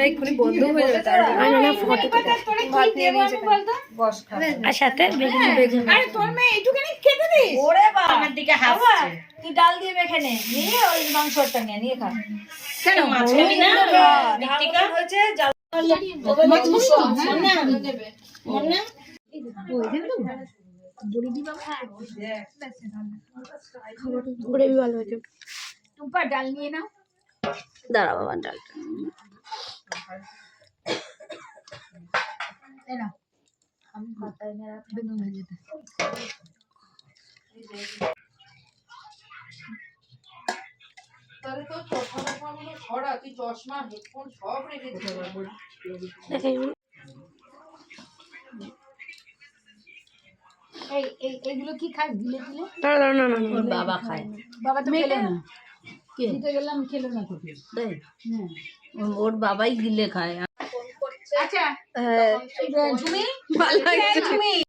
এক্ষুনি বন্ধ হয়ে যাবে তার না ফটো ভাত নিয়ে নিয়েছে বস খাবে আর সাথে বেগুন আরে তোর মেয়ে এইটুখানি খেতে দিস ওরে বাবা আমার দিকে হাসছে তুই ডাল দিয়ে মেখে নে নিয়ে ওই মাংসটা নিয়ে খা কেন মাছ খাবি না টিকা হয়েছে জাল মাছ মুসো না মন না গ্রেভি ভালো হয়েছে টুম্পা ডাল নিয়ে নাও দাঁড়া বাবা ডালটা এনা আমি পাতায় না বেগুন ভাজিতে তাহলে তো চশমা ছড়া তুই চশমা হেডফোন সব রেখে দিতে পারবো এইগুলো কি খাস গিলে গিলে না ওর বাবা খায় বাবা তো খেলো না কে দিতে গেলাম খেলো না তোকে তাই হ্যাঁ ওর বাবাই গিলে খায় আচ্ছা হ্যাঁ ঝুমি ভালো লাগছে ঝুমি